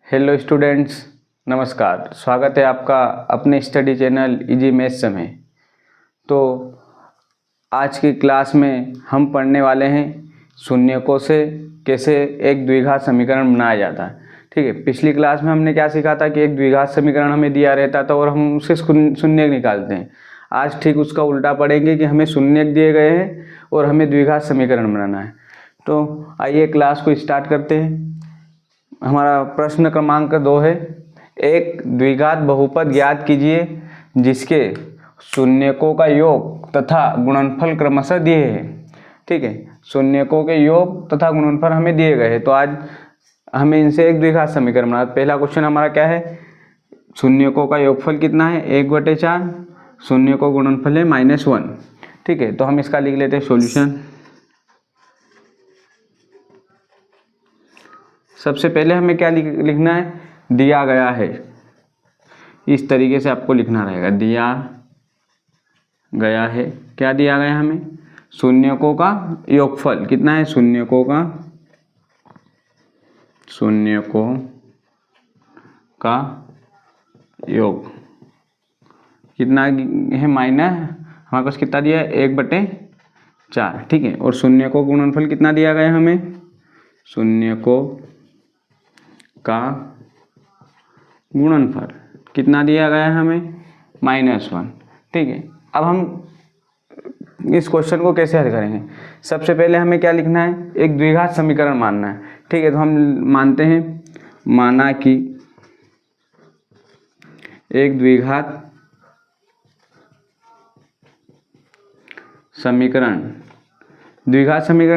Hello students, नमस्कार। स्वागत है आपका अपने स्टडी चैनल इजी मैथ्स में। तो आज की क्लास में हम पढ़ने वाले हैं शून्यकों से कैसे एक द्विघात समीकरण बनाया जाता है। ठीक है, पिछली क्लास में हमने क्या सीखा था कि एक द्विघात समीकरण हमें दिया रहता था और हम उससे शून्यक निकालते हैं। आज ठीक उसका उल्टा पढ़ेंगे कि हमें शून्यक दिए गए हैं और हमें द्विघात समीकरण बनाना है। तो आइए क्लास को स्टार्ट करते हैं। हमारा प्रश्न क्रमांक 2 है, एक द्विघात बहुपद ज्ञात कीजिए जिसके शून्यकों का योग तथा गुणनफल क्रमशः दिए हैं। ठीक है, शून्यकों के योग तथा गुणनफल हमें दिए गए हैं। तो आज हमें इनसे एक द्विघात समीकरण बनाना। पहला क्वेश्चन हमारा क्या है, शून्यकों का योगफल कितना है 1/4, शून्य को गुणनफल है -1। ठीक है, तो हम इसका लिख लेते हैं सॉल्यूशन। सबसे पहले हमें क्या लिखना है, दिया गया है। इस तरीके से आपको लिखना रहेगा, दिया गया है। क्या दिया गया हमें, शून्यकों का योगफल कितना है, शून्यकों का योग कितना है हमारे पास कितना दिया है 1/4। ठीक है, और शून्यकों का गुणनफल कितना दिया गया है हमें, शून्यकों का गुणनफल कितना दिया गया है हमें -1। ठीक है, अब हम इस क्वेश्चन को कैसे हल करेंगे। सबसे पहले हमें क्या लिखना है, एक द्विघात समीकरण मानना है। ठीक है, तो हम मानते हैं, माना कि एक द्विघात समीकरण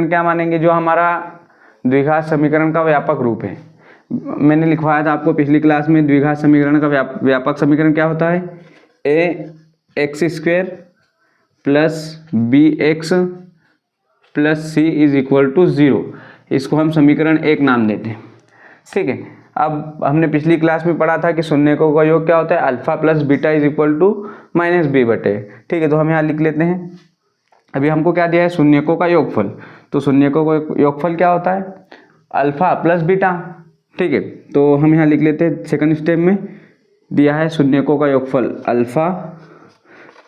क्या मानेंगे, जो हमारा द्विघात समीकरण का व्यापक रूप है। मैंने लिखवाया था आपको पिछली क्लास में, द्विघात समीकरण का व्यापक समीकरण क्या होता है, ax² + bx + c = 0। इसको हम समीकरण 1 नाम देते हैं। ठीक है, अब हमने पिछली क्लास में पढ़ा था कि शून्यकों का योग क्या होता है, अल्फा + बीटा = -b/। ठीक है, तो हम यहाँ लिख लेते हैं। अभी हमको क्या दिया है, शून्यकों का योगफल। तो शून्यकों का योगफल क्या होता है, अल्फा + बीटा। ठीक है, तो हम यहाँ लिख लेते हैं, सेकंड स्टेप में दिया है शून्यकों का योगफल अल्फा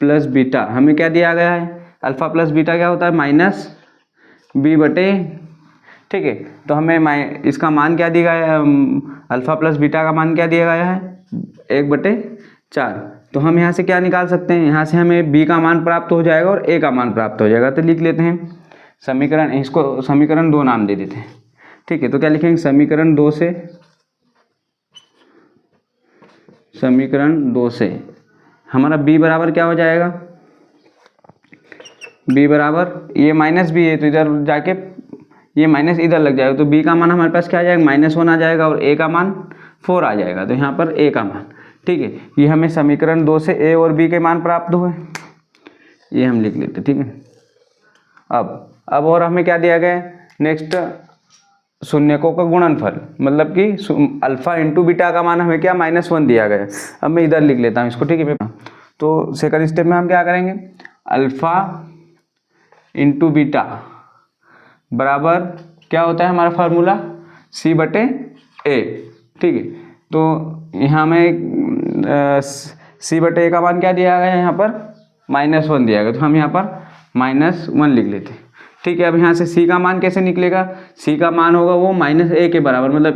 + बीटा। हमें क्या दिया गया है, अल्फा + बीटा क्या होता है -b/। ठीक है, तो हमें इसका मान क्या दिया गया है, अल्फा + बीटा का मान क्या दिया गया है 1/4। तो हम यहाँ से क्या निकाल सकते हैं, यहाँ से हमें b का मान प्राप्त हो जाएगा और a का मान प्राप्त हो जाएगा। तो लिख लेते हैं समीकरण, इसको समीकरण 2 नाम दे देते हैं। ठीक है, तो क्या लिखेंगे, समीकरण 2 से हमारा b बराबर क्या हो जाएगा, b बराबर ये -b है तो इधर जाके ये माइनस इधर लग जाएगा। तो b का मान हमारे पास क्या आ जाएगा, -1 आ जाएगा और a का मान 4 आ जाएगा। तो यहाँ पर a का मान, ठीक है, ये हमें समीकरण 2 से a और b के मान प्राप्त हुए, ये हम लिख लेते। ठीक है, अब और हमें क्या दिया गया है, नेक्स्ट शून्यकों का गुणनफल, मतलब कि अल्फा × बीटा का मान हमें क्या -1 दिया गया है। अब मैं इधर लिख लेता हूँ इसको। ठीक है, तो सेकंड स्टेप में हम क्या करेंगे, अल्फा × बीटा बराबर क्या होता है हमारा फार्मूला c/a। ठीक है, तो यहाँ में c/a का मान क्या दिया गया है, यहाँ पर -1 दिया गया। तो हम यहाँ पर -1 लिख लेते हैं। ठीक है, अब यहाँ से c का मान कैसे निकलेगा, c का मान होगा वो -a के बराबर, मतलब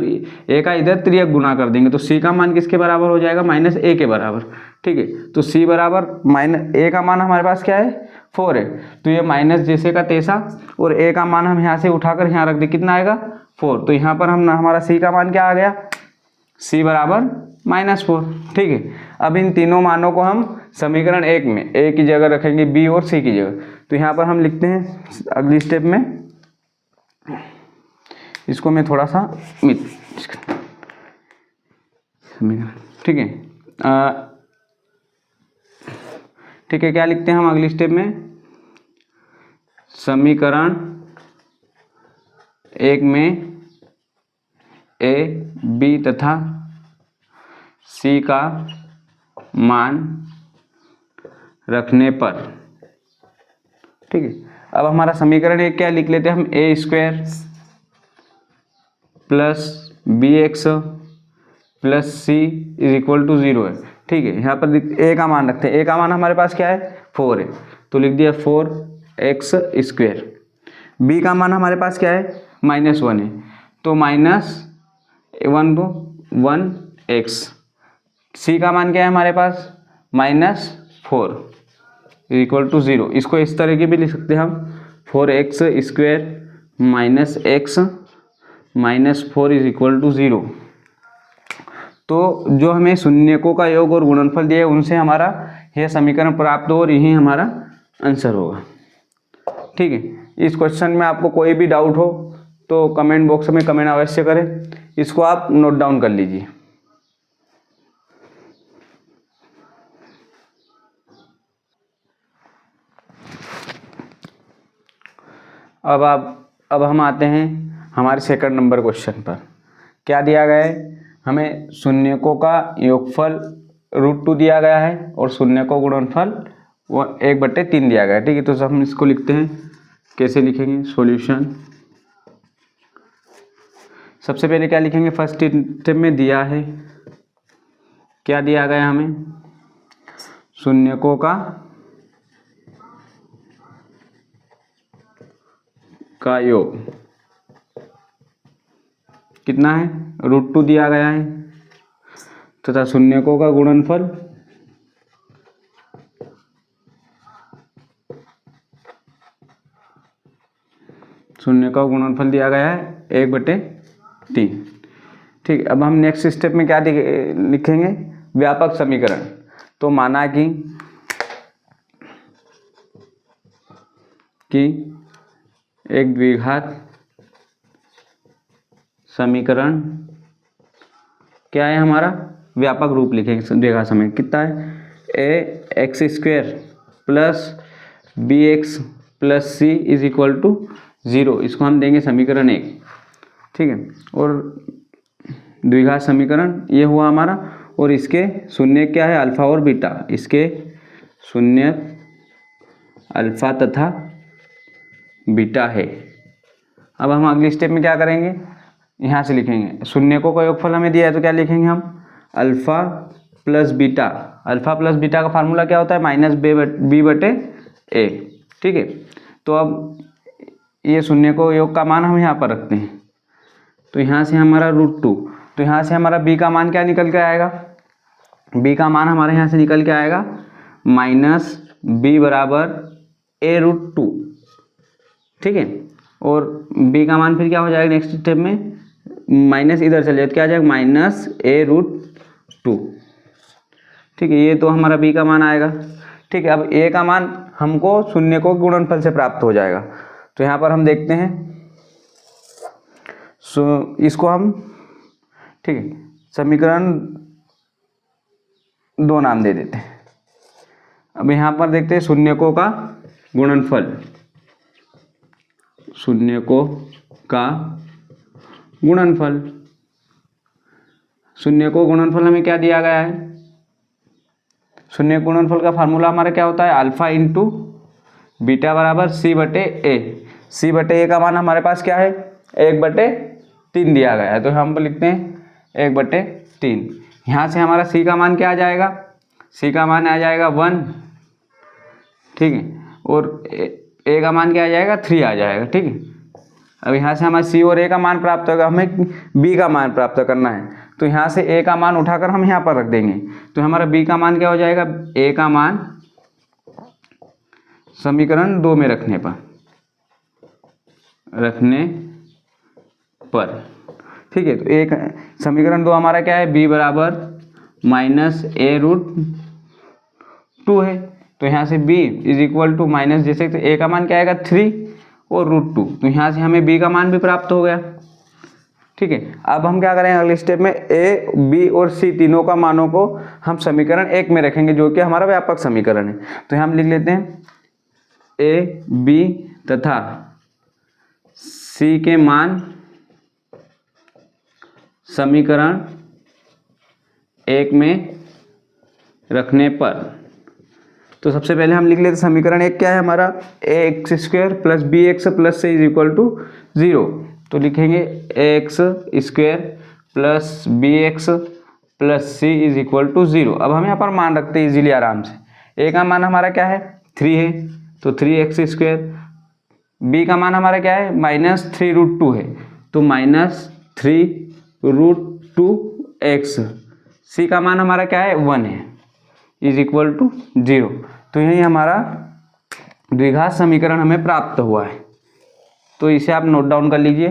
a का इधर त्रियक गुना कर देंगे तो c का मान किसके बराबर हो जाएगा, -a के बराबर। ठीक है, तो c बराबर a का मान हमारे पास क्या है 4 है, तो ये माइनस जैसे का तैसा, और a का मान हम यहाँ से उठाकर यहाँ रख दे, कितना आएगा 4। तो यहाँ पर हमारा c का मान क्या आ गया, c बराबर -4। ठीक है, अब इन तीनों मानों को हम समीकरण 1 में a की जगह रखेंगे, b और c की जगह। तो यहाँ पर हम लिखते हैं अगली स्टेप में, इसको मैं थोड़ा सा ठीक है, ठीक है, क्या लिखते हैं हम अगली स्टेप में, समीकरण 1 में a, b तथा c का मान रखने पर। ठीक है, अब हमारा समीकरण 1 क्या लिख लेते हैं हम, a² + bx plus c is equal to 0 है। ठीक है, यहाँ पर ए का मान रखते हैं। ए का मान हमारे पास क्या है, 4 है, तो लिख दिया 4x²। बी का मान हमारे पास क्या है, -1 है, तो -1 तो 1x। सी का मान क्या है हमारे पास, -4 इक्वल टू 0। इसको इस तरह की भी लिख सकते हैं हम, 4x² -x -4 is equal to 0। तो जो हमें शून्यकों का योग और गुणनफल दिया है उनसे हमारा यह समीकरण प्राप्त हो और यही हमारा आंसर होगा। ठीक है, इस क्वेश्चन में आपको कोई भी डाउट हो तो कमेंट बॉक्स में कमेंट अवश्य करें, इसको आप नोट डाउन कर लीजिए। अब हम आते हैं हमारे सेकंड नंबर क्वेश्चन पर। क्या दिया गया है, हमें शून्यकों का योगफल √2 दिया गया है और शून्यकों गुणनफल वो 1/3 दिया गया है। ठीक है, तो हम इसको लिखते हैं, कैसे लिखेंगे, सॉल्यूशन। सबसे पहले क्या लिखेंगे, फर्स्ट स्टेप में दिया है, क्या दिया गया हमें, शून्यकों का योग कितना है, √2 दिया गया है, तथा शून्यकों का गुणनफल दिया गया है 1/3। ठीक है, अब हम नेक्स्ट स्टेप में क्या लिखेंगे, व्यापक समीकरण। तो माना कि एक द्विघात समीकरण क्या है हमारा, व्यापक रूप लिखेंगे द्विघात समीकरण, कितना है, ax² + bx + c is equal to 0। इसको हम देंगे समीकरण 1। ठीक है, और द्विघात समीकरण ये हुआ हमारा, और इसके शून्य क्या है, अल्फा और बीटा, इसके शून्य अल्फा तथा बीटा है। अब हम अगली स्टेप में क्या करेंगे, यहाँ से लिखेंगे, शून्यकों का योगफल हमें दिया है तो क्या लिखेंगे हम, alpha plus beta. Alpha plus beta का फार्मूला क्या होता है, -b/a। ठीक है, तो अब ये शून्यकों योग का मान हम यहाँ पर रखते हैं, तो यहाँ से हमारा √2, तो यहाँ से हमारा b का मान क्या निकल के आएगा, b का मान हमारे यहाँ से निकल के आएगा -b = a√2। ठीक है, और b का मान फिर क्या हो जाएगा नेक्स्ट स्टेप में, माइनस इधर चले जाए तो क्या आ जाएगा, -a√2। ठीक है, ये तो हमारा b का मान आएगा। ठीक है, अब a का मान हमको शून्यकों के गुणनफल से प्राप्त हो जाएगा, तो यहाँ पर हम देखते हैं, इसको हम, ठीक है, समीकरण 2 नाम दे देते हैं। अब यहाँ पर देखते हैं शून्यकों का गुणनफल, शून्यकों का गुणनफल। शून्यकों गुणनफल हमें क्या दिया गया है, शून्य गुणनफल का फार्मूला हमारा क्या होता है, अल्फा इंटू बीटा बराबर c/a। c/a का मान हमारे पास क्या है, 1/3 दिया गया है, तो हम लिखते हैं 1/3। यहाँ से हमारा c का मान क्या आ जाएगा, c का मान आ जाएगा 1। ठीक है, और a का मान क्या आ जाएगा, 3 आ जाएगा। ठीक है, अब यहाँ से हमारे c और a का मान प्राप्त होगा, हमें b का मान प्राप्त करना है, तो यहाँ से a का मान उठाकर हम यहाँ पर रख देंगे, तो हमारा b का मान क्या हो जाएगा, a का मान समीकरण 2 में रखने पर। ठीक है, तो एक समीकरण 2 हमारा क्या है, b = -a√2 है, तो यहाँ से b is equal to minus, जैसे तो a का मान क्या आएगा 3 और √2, तो यहाँ से हमें b का मान भी प्राप्त हो गया। ठीक है, अब हम क्या करेंगे अगले स्टेप में, a, b और c तीनों का मानों को हम समीकरण 1 में रखेंगे, जो कि हमारा व्यापक समीकरण है। तो हम लिख लेते हैं a, b तथा c के मान समीकरण 1 में रखने पर। तो सबसे पहले हम लिख लेते समीकरण 1 क्या है हमारा, ax² + bx + c = 0। तो लिखेंगे ax² + bx plus c is equal to 0। अब हम यहाँ पर मान रखते हैं इजीली आराम से। ए का मान हमारा क्या है 3 है तो 3x²। बी का मान हमारा क्या है -3√2 है तो -3√2x। सी का मान हमारा क्या है 1 है इज इक्वल टू 0। तो यही हमारा द्विघात समीकरण हमें प्राप्त हुआ है। तो इसे आप नोट डाउन कर लीजिए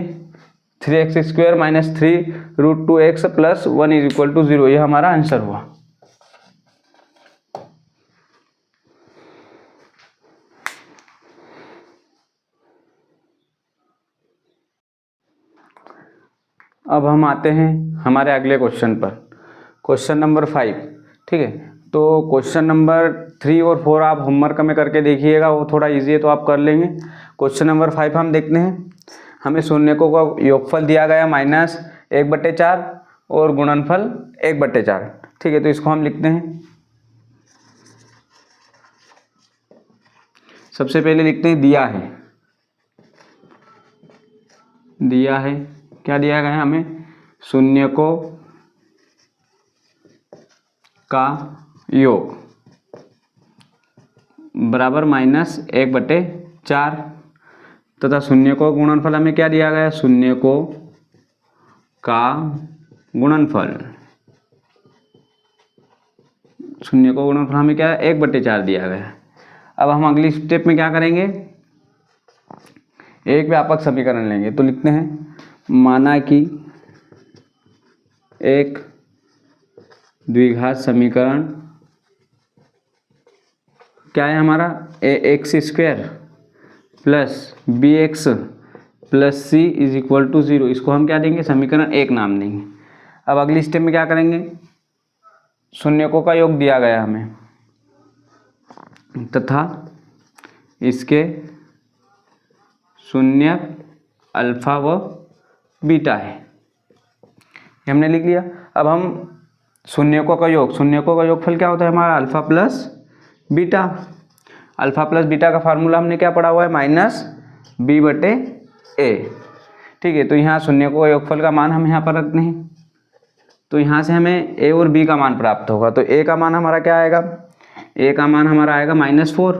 3x² - 3√2x + 1 is equal to 0। यह हमारा आंसर हुआ। अब हम आते हैं हमारे अगले क्वेश्चन पर, क्वेश्चन नंबर 5। ठीक है, तो क्वेश्चन नंबर 3 और 4 आप होमवर्क में करके देखिएगा, वो थोड़ा इजी है तो आप कर लेंगे। क्वेश्चन नंबर 5 हम देखते हैं। हमें शून्यकों का योगफल दिया गया -1/4 और गुणनफल 1/4। ठीक है, तो इसको हम लिखते हैं। सबसे पहले लिखते हैं दिया है क्या दिया गया है हमें, शून्यकों का योग बराबर -1/4 तथा शून्यकों का गुणनफल हमें क्या दिया गया है, शून्यकों का गुणनफल हमें क्या है 1/4 दिया गया है। अब हम अगली स्टेप में क्या करेंगे, एक व्यापक समीकरण लेंगे। तो लिखते हैं माना कि एक द्विघात समीकरण क्या है हमारा ax² + bx + c is equal to 0। इसको हम क्या देंगे, समीकरण 1 नाम देंगे। अब अगली स्टेप में क्या करेंगे, शून्यकों का योग दिया गया हमें तथा इसके शून्य अल्फा व बीटा है, ये हमने लिख लिया। अब हम शून्यकों का योगफल क्या होता है हमारा alpha plus beta. Alpha plus beta का फार्मूला हमने क्या पढ़ा हुआ है -b/a। ठीक है, तो यहाँ शून्यकों का योगफल का मान हम यहाँ पर रखते हैं। तो यहाँ से हमें a और b का मान प्राप्त होगा। तो a का मान हमारा क्या आएगा, a का मान हमारा आएगा -4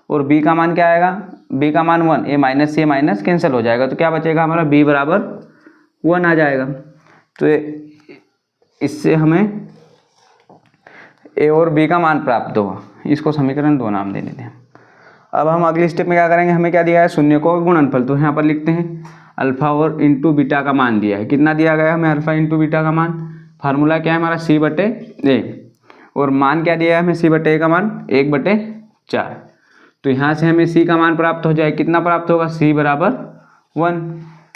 और b का मान क्या आएगा, b का मान 1। a माइनस से माइनस कैंसिल हो जाएगा तो क्या बचेगा हमारा b बराबर 1 आ जाएगा। तो इससे हमें a और b का मान प्राप्त होगा। इसको समीकरण 2 नाम दे देते हैं। अब हम अगली स्टेप में क्या करेंगे, हमें क्या दिया है शून्यकों का गुणनफल। तो यहाँ पर लिखते हैं अल्फा और इंटू बीटा का मान दिया है। कितना दिया गया हमें अल्फा इंटू बीटा का मान, फार्मूला क्या है हमारा c/a और मान क्या दिया है हमें c/a का मान 1/4। तो यहाँ से हमें c का मान प्राप्त हो जाए, कितना प्राप्त होगा c बराबर 1।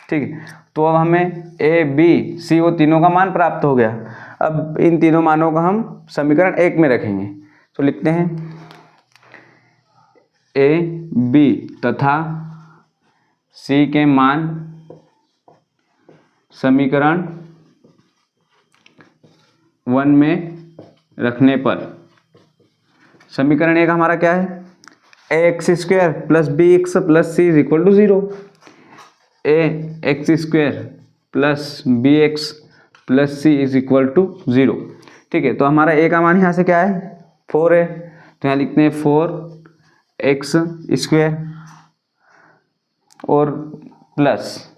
ठीक है, तो अब हमें a b c वो तीनों का मान प्राप्त हो गया। अब इन तीनों मानों का हम समीकरण 1 में रखेंगे। तो लिखते हैं a b तथा c के मान समीकरण 1 में रखने पर समीकरण 1 हमारा क्या है ax² + bx + c is equal to 0। ax² + bx + c is equal to 0। ठीक है, तो हमारा a का मान यहाँ से क्या है 4 है, तो यहाँ लिखते हैं 4x² और प्लस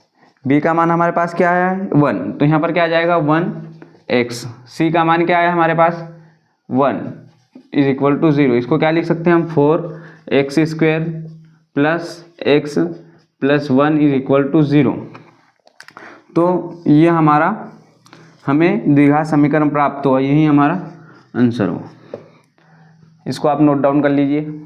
b का मान हमारे पास क्या है 1, तो यहाँ पर क्या आ जाएगा 1x। c का मान क्या है हमारे पास 1 इज इक्वल टू 0। इसको क्या लिख सकते हैं हम 4x² + x + 1 is equal to 0। तो ये हमारा हमें द्विघात समीकरण प्राप्त हुआ, यही हमारा आंसर हो। इसको आप नोट डाउन कर लीजिए।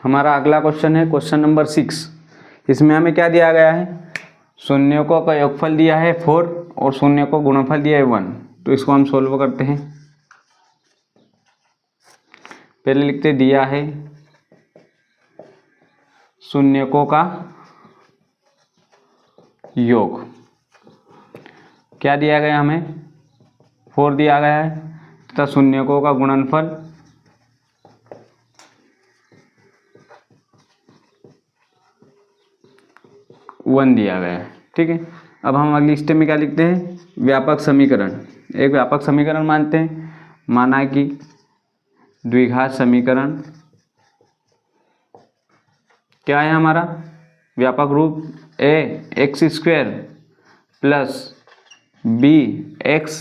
हमारा अगला क्वेश्चन है क्वेश्चन नंबर 6। इसमें हमें क्या दिया गया है, शून्यकों का योगफल दिया है 4 और शून्यकों का गुणनफल दिया है 1। तो इसको हम सोल्व करते हैं। पहले लिखते दिया है शून्यकों का योग, क्या दिया गया हमें 4 दिया गया है तथा शून्यकों का गुणनफल 1 दिया गया है। ठीक है, अब हम अगली स्टेप में क्या लिखते हैं, व्यापक समीकरण। एक व्यापक समीकरण मानते हैं, माना कि द्विघात समीकरण क्या है हमारा, व्यापक रूप a x square plus b x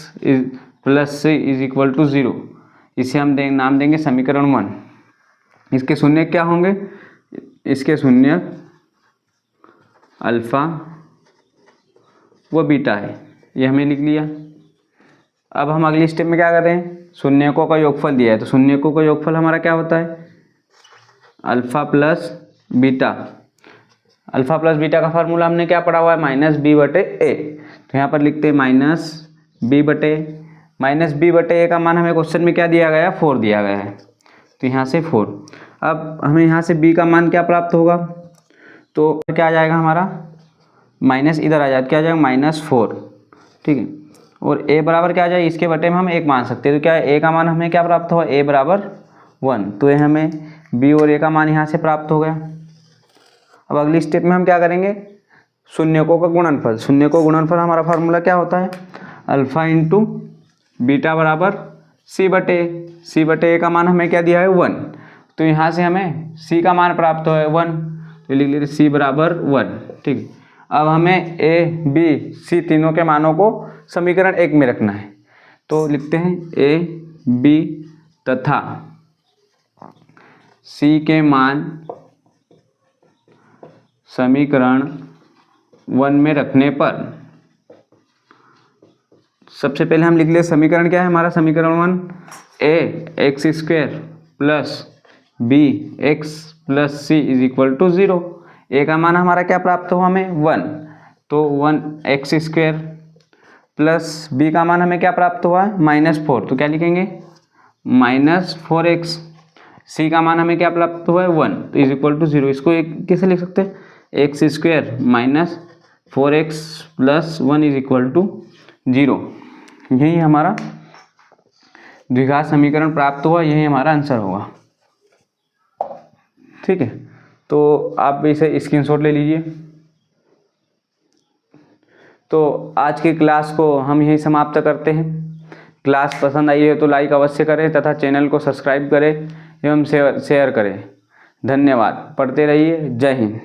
plus c is equal to 0। इसे हम नाम देंगे समीकरण 1। इसके शून्य क्या होंगे, इसके शून्य अल्फा व बीटा है, ये हमने लिख लिया। अब हम अगली स्टेप में क्या कर रहे हैं, शून्यकों का योगफल दिया है, तो शून्यकों का योगफल हमारा क्या होता है, alpha plus beta. Alpha plus beta का फार्मूला हमने क्या पढ़ा हुआ है, माइनस बी बटे ए। तो यहाँ पर लिखते हैं माइनस बी बटे ए का मान हमें क्वेश्चन में क्या दिया गया, 4 दिया गया है, तो यहाँ से 4। अब हमें यहाँ से b का मान क्या प्राप्त होगा, तो क्या आ जाएगा हमारा, माइनस इधर आ जाए, क्या आ जाएगा -4। ठीक है, और a बराबर क्या आ जाए, इसके बटे में हम 1 मान सकते हैं, तो क्या है a का मान हमें क्या प्राप्त हुआ, a बराबर 1। तो ये हमें b और a का मान यहाँ से प्राप्त हो गया। अब अगली स्टेप में हम क्या करेंगे, शून्यकों का गुणनफल। शून्यकों का गुणनफल हमारा फार्मूला क्या होता है, अल्फा इंटू बीटा बराबर c बटे a का मान हमें क्या दिया है 1, तो यहाँ से हमें c का मान प्राप्त हुआ है 1, तो लिख लेते c बराबर 1। ठीक है, अब हमें a b c तीनों के मानों को समीकरण 1 में रखना है, तो लिखते हैं a b तथा c के मान समीकरण 1 में रखने पर, सबसे पहले हम लिख ले समीकरण क्या है हमारा, समीकरण 1 a x square plus b x plus c is equal to 0। a का मान हमारा क्या प्राप्त हुआ हमें 1, तो 1 एक्स स्क्वायर प्लस b का मान हमें क्या प्राप्त हुआ है -4, तो क्या लिखेंगे -4x। c का मान हमें क्या प्राप्त हुआ है 1, तो इज इक्वल टू 0। इसको कैसे लिख सकते हैं, x square -4x plus 1 is equal to 0। यही हमारा द्विघात समीकरण प्राप्त हुआ, यही हमारा आंसर होगा। ठीक है, तो आप इसे स्क्रीनशॉट ले लीजिए। तो आज की क्लास को हम यही समाप्त करते हैं। क्लास पसंद आई है तो लाइक अवश्य करें तथा चैनल को सब्सक्राइब करें एवं शेयर करें। धन्यवाद, पढ़ते रहिए। जय हिंद।